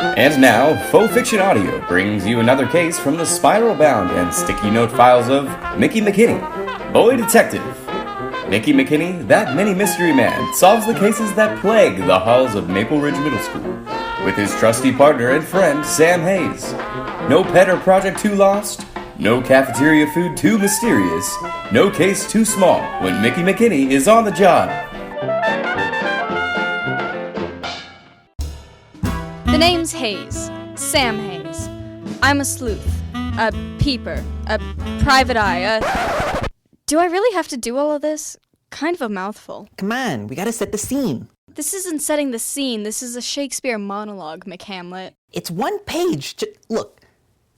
And now, Faux Fiction Audio brings you another case from the spiral-bound and sticky note files of Mickie McKinney, Boy Detective. Mickie McKinney, that mini-mystery man, solves the cases that plague the halls of Maple Ridge Middle School with his trusty partner and friend, Sam Hayes. No pet or project too lost, no cafeteria food too mysterious, no case too small when Mickie McKinney is on the job. The name's Hayes. Sam Hayes. I'm a sleuth. A peeper. A private eye. Do I really have to do all of this? Kind of a mouthful. Come on, we gotta set the scene. This isn't setting the scene. This is a Shakespeare monologue, McHamlet. It's one page. Look,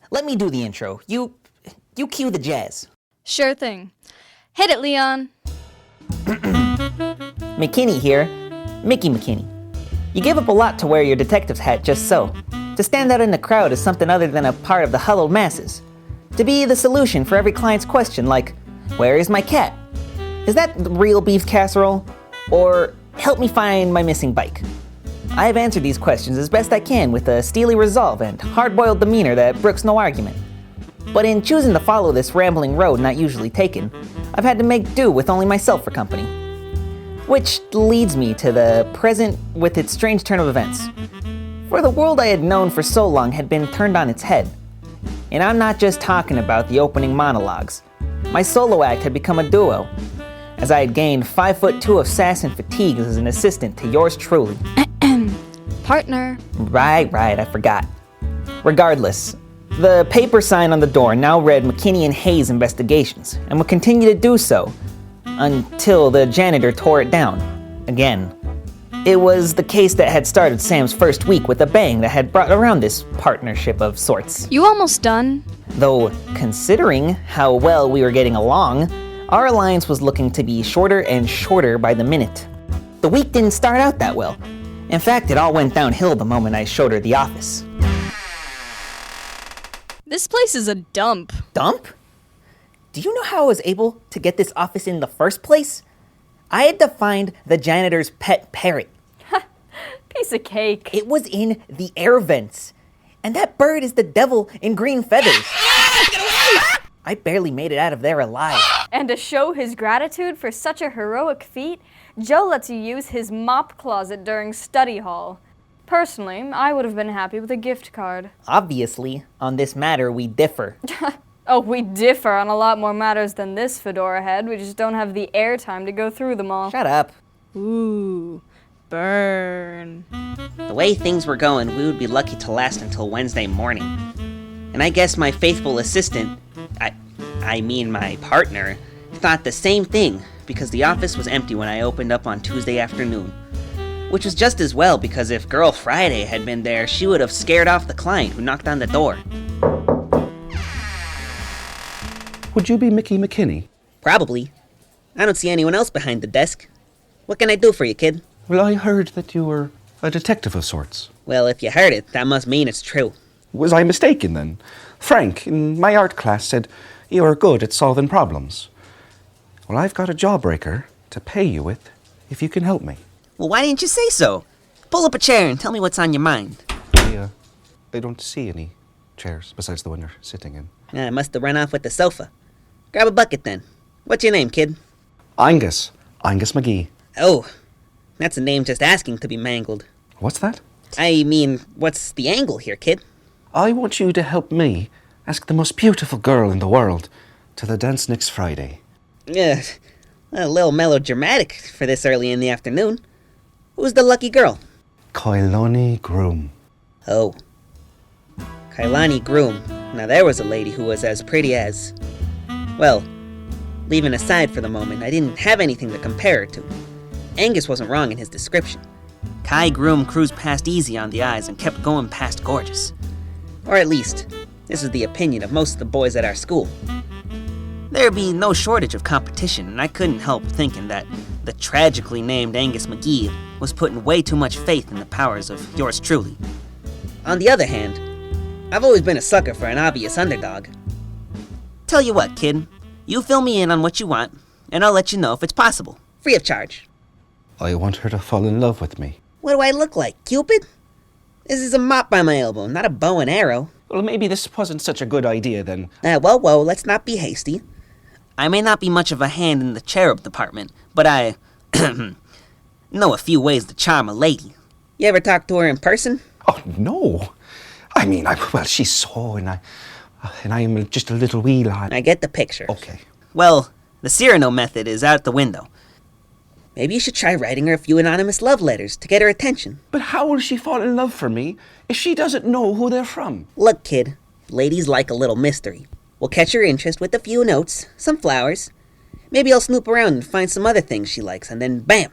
let me do the intro. You cue the jazz. Sure thing. Hit it, Leon. McKinney here. Mickie McKinney. You give up a lot to wear your detective's hat just so. To stand out in the crowd is something other than a part of the huddled masses. To be the solution for every client's question like, where is my cat? Is that real beef casserole? Or help me find my missing bike. I have answered these questions as best I can with a steely resolve and hard-boiled demeanor that brooks no argument. But in choosing to follow this rambling road not usually taken, I've had to make do with only myself for company. Which leads me to the present with its strange turn of events. For the world I had known for so long had been turned on its head. And I'm not just talking about the opening monologues. My solo act had become a duo, as I had gained 5'2" of sass and fatigue as an assistant to yours truly. Partner. Right, I forgot. Regardless, the paper sign on the door now read McKinney and Hayes Investigations, and would continue to do so, until the janitor tore it down. Again. It was the case that had started Sam's first week with a bang that had brought around this partnership of sorts. You almost done? Though, considering how well we were getting along, our alliance was looking to be shorter and shorter by the minute. The week didn't start out that well. In fact, it all went downhill the moment I showed her the office. This place is a dump. Dump? Do you know how I was able to get this office in the first place? I had to find the janitor's pet parrot. Piece of cake. It was in the air vents. And that bird is the devil in green feathers. I barely made it out of there alive. And to show his gratitude for such a heroic feat, Joe lets you use his mop closet during study hall. Personally, I would have been happy with a gift card. Obviously, on this matter, we differ. Oh, we differ on a lot more matters than this fedora head. We just don't have the airtime to go through them all. Shut up. Ooh, burn. The way things were going, we would be lucky to last until Wednesday morning. And I guess my faithful assistant, I mean my partner, thought the same thing because the office was empty when I opened up on Tuesday afternoon. Which was just as well because if Girl Friday had been there, she would have scared off the client who knocked on the door. Would you be Mickie McKinney? Probably. I don't see anyone else behind the desk. What can I do for you, kid? Well, I heard that you were a detective of sorts. Well, if you heard it, that must mean it's true. Was I mistaken then? Frank, in my art class, said you are good at solving problems. Well, I've got a jawbreaker to pay you with, if you can help me. Well, why didn't you say so? Pull up a chair and tell me what's on your mind. I don't see any chairs besides the one you're sitting in. I must have run off with the sofa. Grab a bucket then. What's your name, kid? Angus MaGee. Oh, that's a name just asking to be mangled. What's that? I mean, what's the angle here, kid? I want you to help me ask the most beautiful girl in the world to the dance next Friday. Ugh, a little melodramatic for this early in the afternoon. Who's the lucky girl? Kailani Groom. Oh. Kailani Groom. Now there was a lady who was as pretty as... Well, leaving aside for the moment, I didn't have anything to compare her to. Angus wasn't wrong in his description. Kai Groom cruised past easy on the eyes and kept going past gorgeous. Or at least, this is the opinion of most of the boys at our school. There'd be no shortage of competition, and I couldn't help thinking that the tragically named Angus MaGee was putting way too much faith in the powers of yours truly. On the other hand, I've always been a sucker for an obvious underdog. Tell you what, kid, you fill me in on what you want, and I'll let you know if it's possible, free of charge. I want her to fall in love with me. What do I look like, Cupid? This is a mop by my elbow, not a bow and arrow. Well, maybe this wasn't such a good idea then. Whoa, let's not be hasty. I may not be much of a hand in the cherub department, but I know a few ways to charm a lady. You ever talk to her in person? Oh, no. I mean, she's so, and I am just a little wee lad. I get the picture. Okay. Well, the Cyrano method is out the window. Maybe you should try writing her a few anonymous love letters to get her attention. But how will she fall in love for me if she doesn't know who they're from? Look, kid, ladies like a little mystery. We'll catch her interest with a few notes, some flowers. Maybe I'll snoop around and find some other things she likes, and then bam!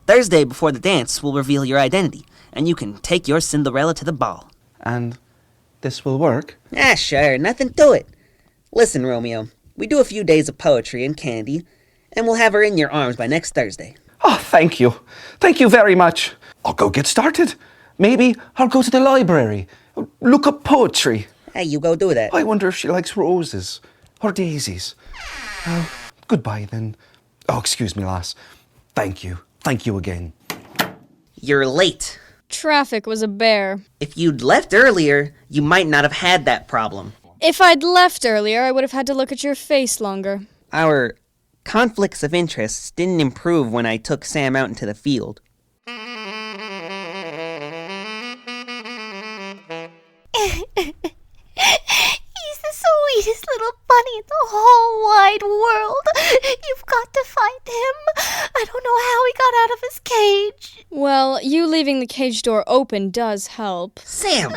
Thursday before the dance will reveal your identity, and you can take your Cinderella to the ball. And this will work? Sure, nothing to it. Listen, Romeo, we do a few days of poetry and candy, and we'll have her in your arms by next Thursday. Oh, thank you. Thank you very much. I'll go get started. Maybe I'll go to the library, look up poetry. Hey, you go do that. I wonder if she likes roses or daisies. Goodbye then. Oh, excuse me, lass. Thank you. Thank you again. You're late. Traffic was a bear. If you'd left earlier, you might not have had that problem. If I'd left earlier, I would have had to look at your face longer. Our conflicts of interest didn't improve when I took Sam out into the field. He's the sweetest little bunny in the whole wide world. You've got to find him. I don't know how he got out of his cage. Well, you leaving the cage door open does help. Sam!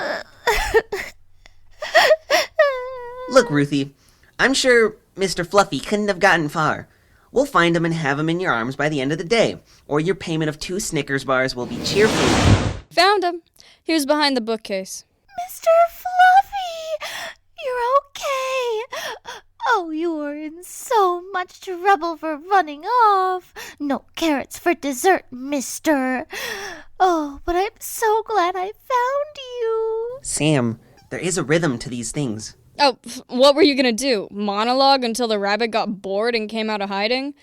Look, Ruthie, I'm sure Mr. Fluffy couldn't have gotten far. We'll find him and have him in your arms by the end of the day, or your payment of 2 Snickers bars will be cheerful. Found him. He was behind the bookcase. Mr. Fluffy, you're okay. Oh, you were in so much trouble for running off. No carrots for dessert, mister. Oh, but I'm so glad I found you. Sam, there is a rhythm to these things. Oh, what were you gonna do? Monologue until the rabbit got bored and came out of hiding?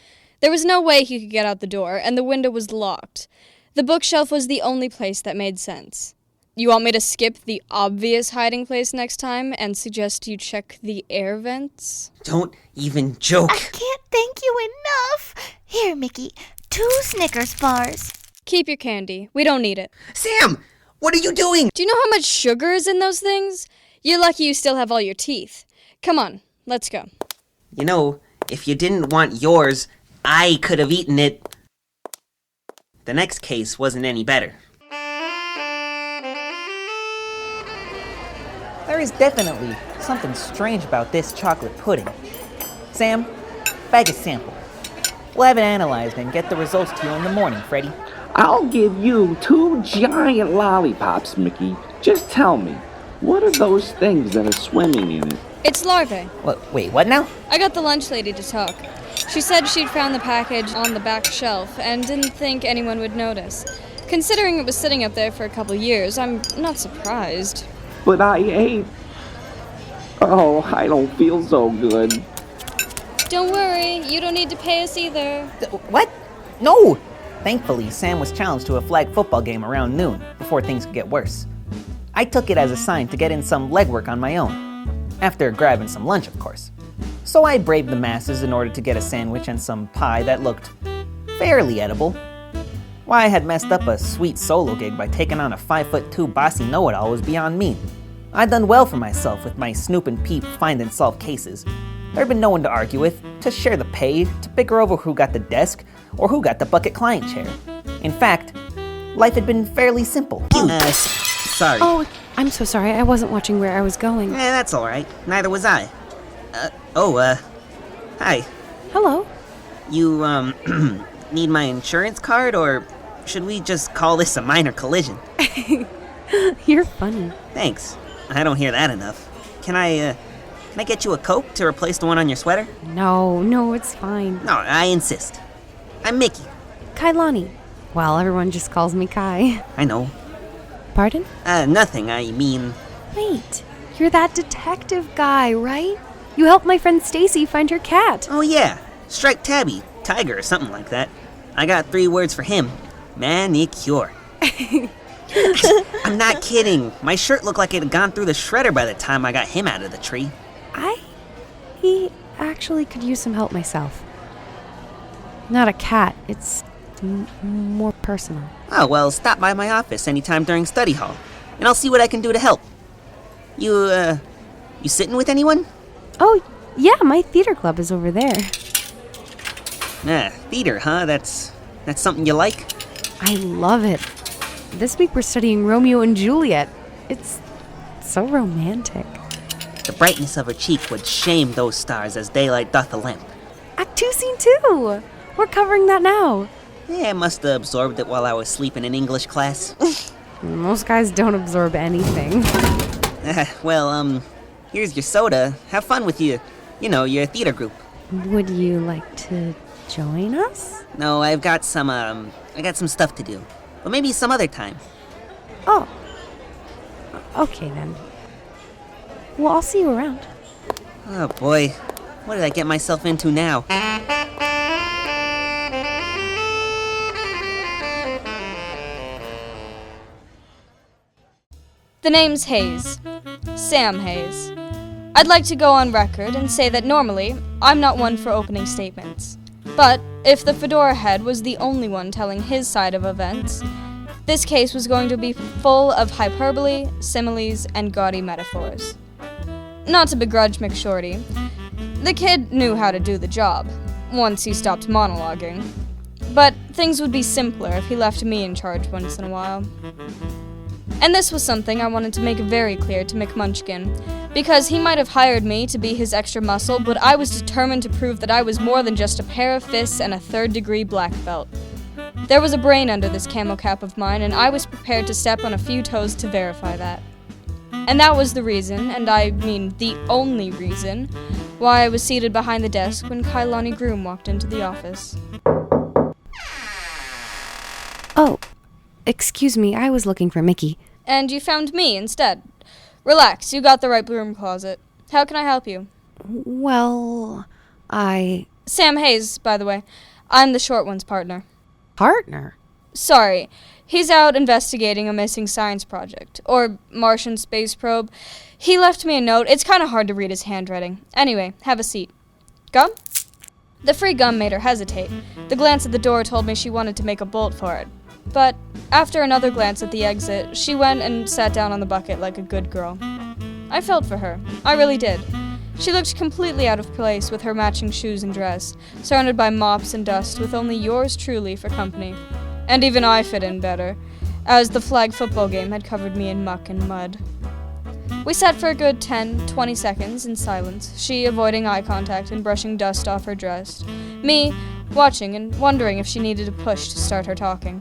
There was no way he could get out the door, and the window was locked. The bookshelf was the only place that made sense. You want me to skip the obvious hiding place next time and suggest you check the air vents? Don't even joke. I can't thank you enough. Here, Mickey, 2 Snickers bars. Keep your candy. We don't need it. Sam, what are you doing? Do you know how much sugar is in those things? You're lucky you still have all your teeth. Come on, let's go. You know, if you didn't want yours, I could have eaten it. The next case wasn't any better. There is definitely something strange about this chocolate pudding. Sam, bag a sample. We'll have it analyzed and get the results to you in the morning, Freddy. I'll give you 2 giant lollipops, Mickey. Just tell me, what are those things that are swimming in it? It's larvae. Wait, what now? I got the lunch lady to talk. She said she'd found the package on the back shelf and didn't think anyone would notice. Considering it was sitting up there for a couple years, I'm not surprised. But I ate... Oh, I don't feel so good. Don't worry, you don't need to pay us either. What? No! Thankfully, Sam was challenged to a flag football game around noon, before things could get worse. I took it as a sign to get in some legwork on my own. After grabbing some lunch, of course. So I braved the masses in order to get a sandwich and some pie that looked fairly edible. Why I had messed up a sweet solo gig by taking on a 5'2" bossy know-it-all was beyond me. I'd done well for myself with my snoop and peep find and solve cases. There'd been no one to argue with, to share the pay, to bicker over who got the desk, or who got the bucket client chair. In fact, life had been fairly simple. Sorry. Oh, I'm so sorry. I wasn't watching where I was going. That's alright. Neither was I. Hi. Hello. You, need my insurance card, or should we just call this a minor collision? You're funny. Thanks. I don't hear that enough. Can I get you a Coke to replace the one on your sweater? No, it's fine. No, I insist. I'm Mickey. Kailani. Well, everyone just calls me Kai. I know. Pardon? Nothing, I mean... Wait, you're that detective guy, right? You helped my friend Stacy find her cat. Oh yeah, Striped Tabby, Tiger, or something like that. I got 3 words for him. Manicure. I'm not kidding. My shirt looked like it had gone through the shredder by the time I got him out of the tree. He actually could use some help myself. Not a cat. It's more personal. Oh, well, stop by my office anytime during study hall, and I'll see what I can do to help. You sitting with anyone? Oh, yeah, my theater club is over there. Theater, huh? That's something you like? I love it. This week we're studying Romeo and Juliet. It's so romantic. The brightness of her cheek would shame those stars as daylight doth a lamp. Act 2, Scene 2. We're covering that now. Yeah, I must have absorbed it while I was sleeping in English class. Most guys don't absorb anything. Well, here's your soda. Have fun with your theater group. Would you like to join us? No, I got some stuff to do. But maybe some other time. Oh. Okay, then. Well, I'll see you around. Oh, boy. What did I get myself into now? The name's Hayes. Sam Hayes. I'd like to go on record and say that normally, I'm not one for opening statements. But if the fedora head was the only one telling his side of events, this case was going to be full of hyperbole, similes, and gaudy metaphors. Not to begrudge McShorty, the kid knew how to do the job, once he stopped monologuing. But things would be simpler if he left me in charge once in a while. And this was something I wanted to make very clear to McMunchkin, because he might have hired me to be his extra muscle, but I was determined to prove that I was more than just a pair of fists and a third-degree black belt. There was a brain under this camel cap of mine, and I was prepared to step on a few toes to verify that. And that was the reason, and I mean the only reason, why I was seated behind the desk when Kailani Groom walked into the office. Oh, excuse me, I was looking for Mickie. And you found me instead. Relax, you got the right broom closet. How can I help you? Well, Sam Hayes, by the way. I'm the short one's partner. Partner? Sorry. He's out investigating a missing science project. Or Martian space probe. He left me a note. It's kind of hard to read his handwriting. Anyway, have a seat. Gum? The free gum made her hesitate. The glance at the door told me she wanted to make a bolt for it. But after another glance at the exit, she went and sat down on the bucket like a good girl. I felt for her. I really did. She looked completely out of place with her matching shoes and dress, surrounded by mops and dust with only yours truly for company. And even I fit in better, as the flag football game had covered me in muck and mud. We sat for a good 10-20 seconds in silence, she avoiding eye contact and brushing dust off her dress, me watching and wondering if she needed a push to start her talking.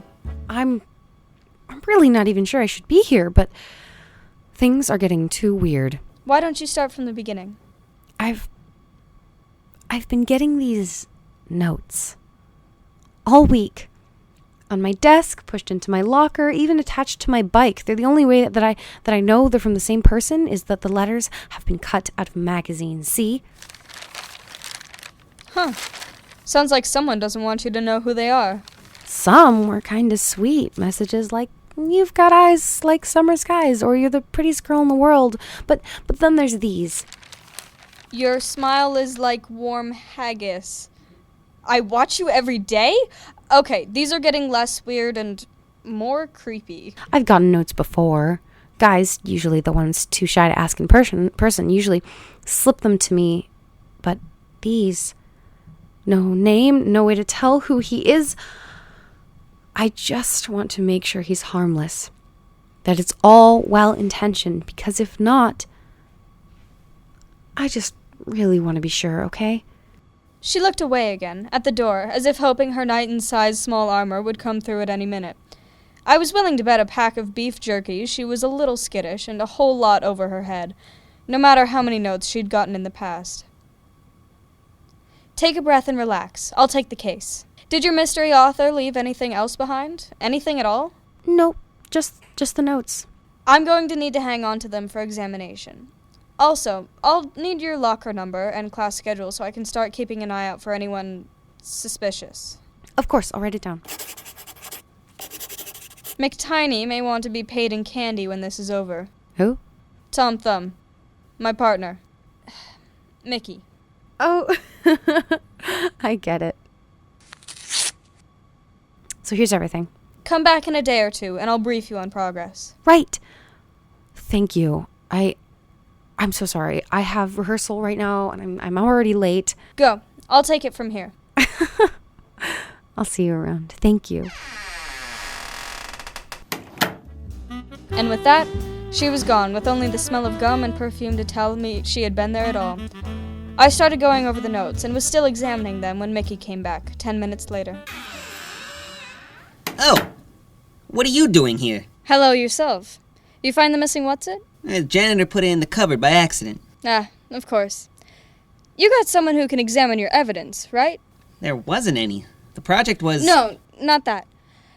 I'm really not even sure I should be here, but things are getting too weird. Why don't you start from the beginning? I've been getting these notes all week. On my desk, pushed into my locker, even attached to my bike. They're the only way that I know they're from the same person is that the letters have been cut out of magazines. See? Huh. Sounds like someone doesn't want you to know who they are. Some were kind of sweet. Messages like, "You've got eyes like summer skies," or "You're the prettiest girl in the world." But then there's these. Your smile is like warm haggis. I watch you every day? Okay, these are getting less weird and more creepy. I've gotten notes before. Guys, usually the ones too shy to ask in person, usually slip them to me. But these, no name, no way to tell who he is. I just want to make sure he's harmless. That it's all well-intentioned, because if not, I just really want to be sure, okay? She looked away again, at the door, as if hoping her knight in size small armor would come through at any minute. I was willing to bet a pack of beef jerky she was a little skittish and a whole lot over her head, no matter how many notes she'd gotten in the past. Take a breath and relax. I'll take the case. Did your mystery author leave anything else behind? Anything at all? Nope, just the notes. I'm going to need to hang on to them for examination. Also, I'll need your locker number and class schedule so I can start keeping an eye out for anyone suspicious. Of course, I'll write it down. McTiny may want to be paid in candy when this is over. Who? Tom Thumb. My partner. Mickey. Oh, I get it. So here's everything. Come back in a day or two, and I'll brief you on progress. Right. Thank you. I'm so sorry. I have rehearsal right now, and I'm already late. Go. I'll take it from here. I'll see you around. Thank you. And with that, she was gone, with only the smell of gum and perfume to tell me she had been there at all. I started going over the notes, and was still examining them when Mickey came back, 10 minutes later. Oh, what are you doing here? Hello yourself. You find the missing what's-it? The janitor put it in the cupboard by accident. Ah, of course. You got someone who can examine your evidence, right? There wasn't any. The project was... No, not that.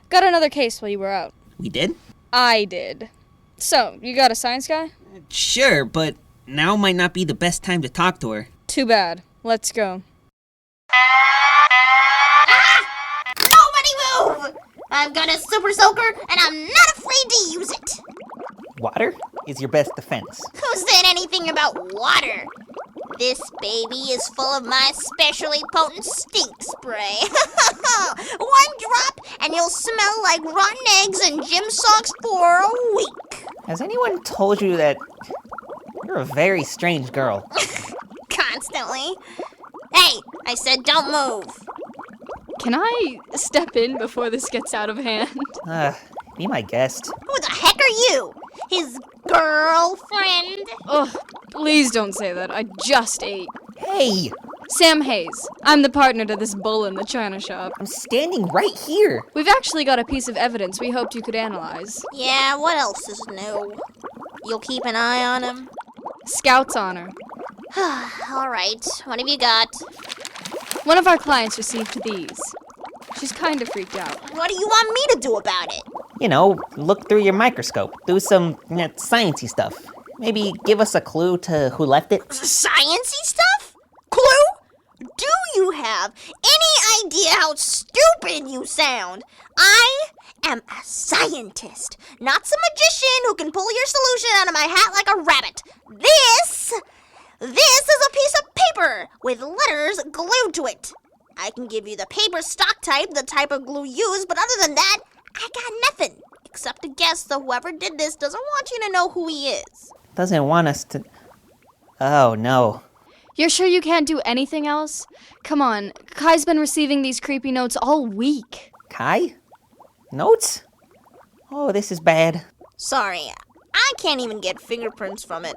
Got another case while you were out. We did? I did. So, you got a science guy? Sure, but now might not be the best time to talk to her. Too bad. Let's go. Nobody move! I've got a super soaker, and I'm not afraid to use it. Water is your best defense. Who said anything about water? This baby is full of my specially potent stink spray. One drop, and you'll smell like rotten eggs and gym socks for a week. Has anyone told you that you're a very strange girl? Constantly. Hey, I said don't move. Can I step in before this gets out of hand? Be my guest. Who the heck are you? His girlfriend? Ugh, please don't say that. I just ate. Hey! Sam Hayes. I'm the partner to this bull in the china shop. I'm standing right here. We've actually got a piece of evidence we hoped you could analyze. Yeah, what else is new? You'll keep an eye on him? Scout's honor. All right, what have you got? One of our clients received these. She's kind of freaked out. What do you want me to do about it? You know, look through your microscope. Do some sciencey stuff. Maybe give us a clue to who left it. Sciencey stuff? Clue? Do you have any idea how stupid you sound? I am a scientist, not some magician who can pull your solution out of my hat like a rabbit. This is a piece of paper with letters glued to it. I can give you the paper stock type, the type of glue used, but other than that, I got nothing. Except to guess that whoever did this doesn't want you to know who he is. Doesn't want us to... Oh, no. You're sure you can't do anything else? Come on, Kai's been receiving these creepy notes all week. Kai? Notes? Oh, this is bad. Sorry, I can't even get fingerprints from it.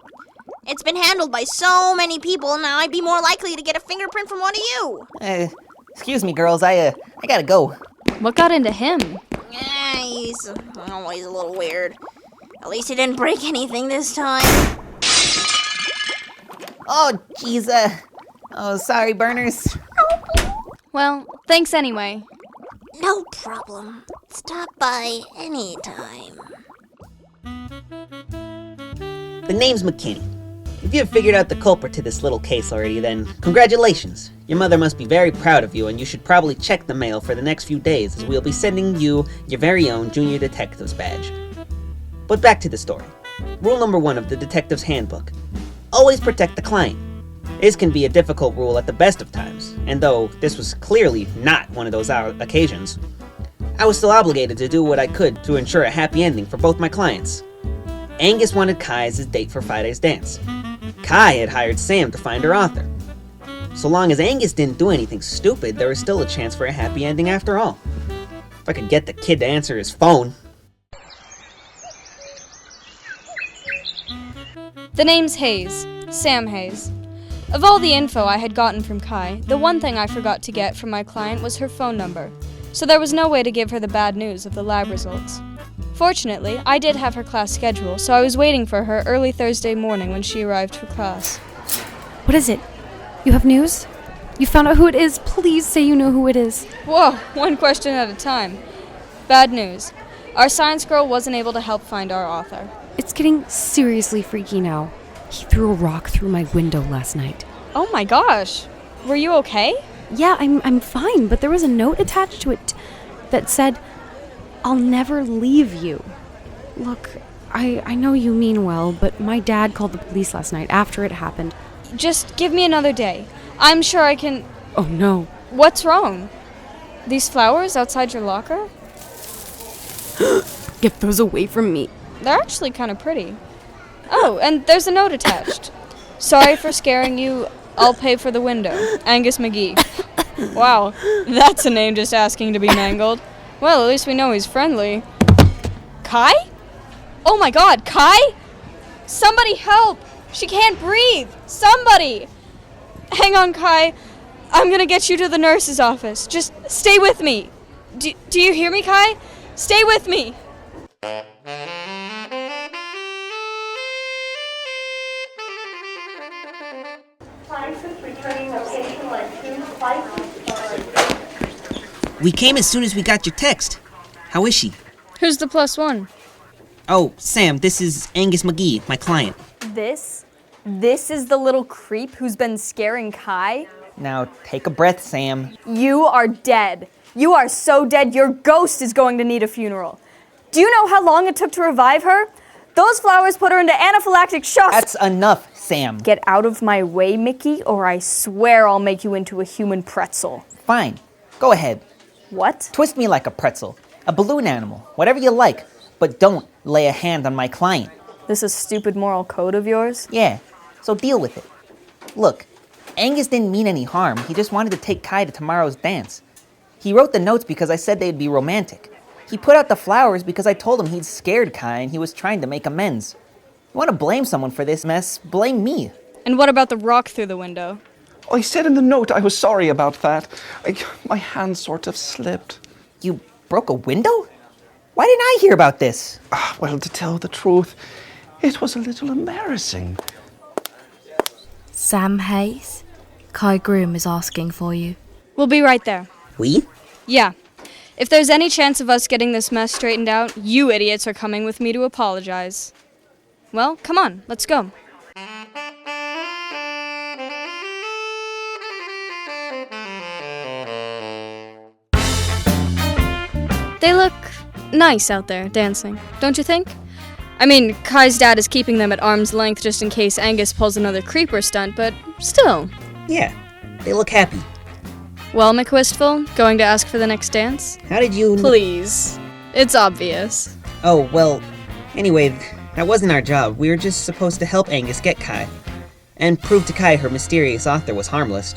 It's been handled by so many people, now I'd be more likely to get a fingerprint from one of you. Excuse me, girls, I gotta go. What got into him? He's always a little weird. At least he didn't break anything this time. Oh, jeez, oh, sorry, burners. Well, thanks anyway. No problem. Stop by anytime. The name's McKinney. If you have figured out the culprit to this little case already, then congratulations. Your mother must be very proud of you, and you should probably check the mail for the next few days, as we'll be sending you your very own Junior Detective's badge. But back to the story. Rule number 1 of the Detective's Handbook. Always protect the client. This can be a difficult rule at the best of times, and though this was clearly not one of those occasions, I was still obligated to do what I could to ensure a happy ending for both my clients. Angus wanted Kai as his date for Friday's dance. Kai had hired Sam to find her author. So long as Angus didn't do anything stupid, there was still a chance for a happy ending after all. If I could get the kid to answer his phone. The name's Hayes. Sam Hayes. Of all the info I had gotten from Kai, the one thing I forgot to get from my client was her phone number, so there was no way to give her the bad news of the lab results. Fortunately, I did have her class schedule, so I was waiting for her early Thursday morning when she arrived for class. What is it? You have news? You found out who it is? Please say you know who it is. Whoa, one question at a time. Bad news. Our science girl wasn't able to help find our author. It's getting seriously freaky now. He threw a rock through my window last night. Oh my gosh. Were you okay? Yeah, I'm fine, but there was a note attached to it that said, I'll never leave you. Look, I know you mean well, but my dad called the police last night after it happened. Just give me another day. I'm sure I can... Oh, no. What's wrong? These flowers outside your locker? Get those away from me. They're actually kind of pretty. Oh, and there's a note attached. Sorry for scaring you. I'll pay for the window. Angus MaGee. Wow, that's a name just asking to be mangled. Well, at least we know he's friendly. Kai? Oh my god, Kai? Somebody help! She can't breathe! Somebody! Hang on, Kai. I'm gonna get you to the nurse's office. Just stay with me. Do you hear me, Kai? Stay with me! We came as soon as we got your text. How is she? Who's the +1? Oh, Sam, this is Angus MaGee, my client. This is the little creep who's been scaring Kai? Now, take a breath, Sam. You are dead. You are so dead, your ghost is going to need a funeral. Do you know how long it took to revive her? Those flowers put her into anaphylactic shock. That's enough, Sam. Get out of my way, Mickey, or I swear I'll make you into a human pretzel. Fine. Go ahead. What? Twist me like a pretzel, a balloon animal, whatever you like, but don't lay a hand on my client. This is a stupid moral code of yours? Yeah, so deal with it. Look, Angus didn't mean any harm. He just wanted to take Kai to tomorrow's dance. He wrote the notes because I said they'd be romantic. He put out the flowers because I told him he'd scared Kai and he was trying to make amends. You want to blame someone for this mess, blame me. And what about the rock through the window? I said in the note I was sorry about that. My hand sort of slipped. You broke a window? Why didn't I hear about this? Well, to tell the truth, it was a little embarrassing. Sam Hayes, Kai Groom is asking for you. We'll be right there. We? Yeah. If there's any chance of us getting this mess straightened out, you idiots are coming with me to apologize. Well, come on, let's go. They look nice out there, dancing, don't you think? I mean, Kai's dad is keeping them at arm's length just in case Angus pulls another creeper stunt, but still. Yeah, they look happy. Well, McWistful, going to ask for the next dance? How did you... Please. It's obvious. Oh, well, anyway, that wasn't our job. We were just supposed to help Angus get Kai. And prove to Kai her mysterious author was harmless.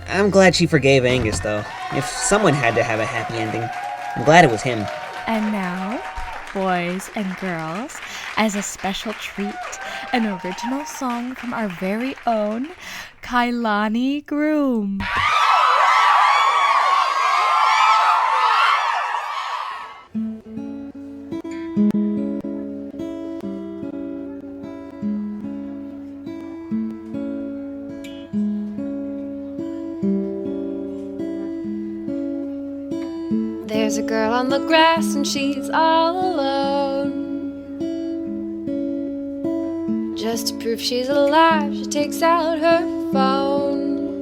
I'm glad she forgave Angus, though. If someone had to have a happy ending, I'm glad it was him. And now, boys and girls, as a special treat, an original song from our very own Kailani Groom. There's a girl on the grass and she's all alone. Just to prove she's alive, she takes out her phone.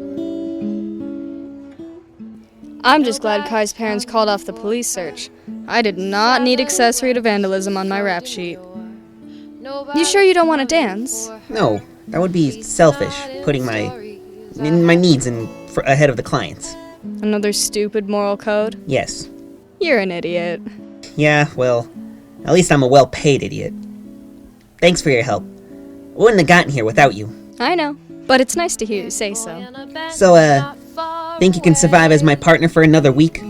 I'm just glad Kai's parents called off the police search. I did not need accessory to vandalism on my rap sheet. You sure you don't want to dance? No, that would be selfish, putting my needs ahead of the client's. Another stupid moral code? Yes. You're an idiot. Yeah, well, at least I'm a well-paid idiot. Thanks for your help. I wouldn't have gotten here without you. I know, but it's nice to hear you say so. So, think you can survive as my partner for another week?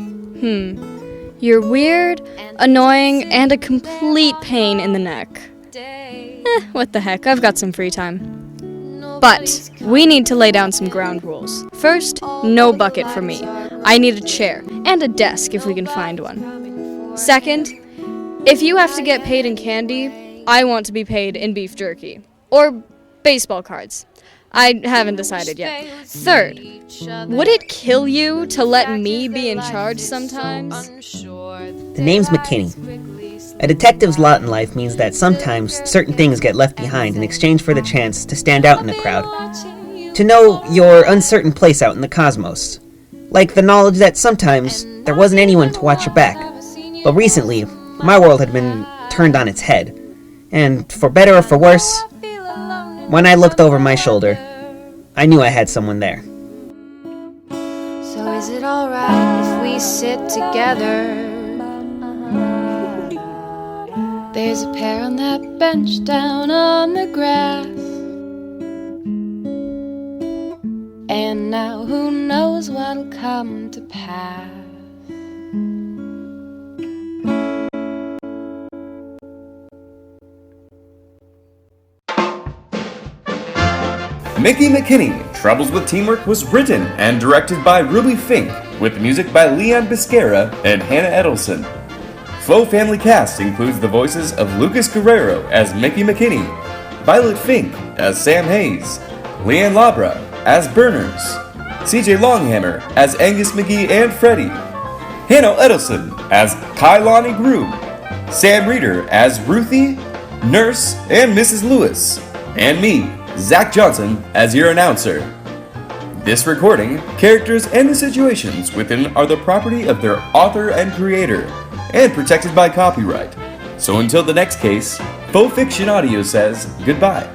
You're weird, annoying, and a complete pain in the neck. What the heck, I've got some free time. But we need to lay down some ground rules. First, no bucket for me. I need a chair and a desk if we can find one. Second, if you have to get paid in candy, I want to be paid in beef jerky. Or baseball cards. I haven't decided yet. Third, would it kill you to let me be in charge sometimes? The name's McKinney. A detective's lot in life means that sometimes certain things get left behind in exchange for the chance to stand out in the crowd. To know your uncertain place out in the cosmos. Like the knowledge that sometimes there wasn't anyone to watch your back. But recently, my world had been turned on its head. And for better or for worse, when I looked over my shoulder, I knew I had someone there. So is it alright if we sit together? There's a pair on that bench down on the grass. And now who knows what'll come to pass. Mickie McKinney, Troubles with Teamwork was written and directed by Ruby Fink, with music by Leon Biscara and Hannah Edelson. Faux family cast includes the voices of Lucas Guerrero as Mickie McKinney, Violet Fink as Sam Hayes, Leanne Labra as Berners, CJ Longhammer as Angus MaGee and Freddie, Hannah Edelson as Kailani Groom, Sam Reeder as Ruthie, Nurse, and Mrs. Lewis, and me, Zach Johnson, as your announcer. This recording, characters, and the situations within are the property of their author and creator, and protected by copyright. So until the next case, Faux Fiction Audio says goodbye.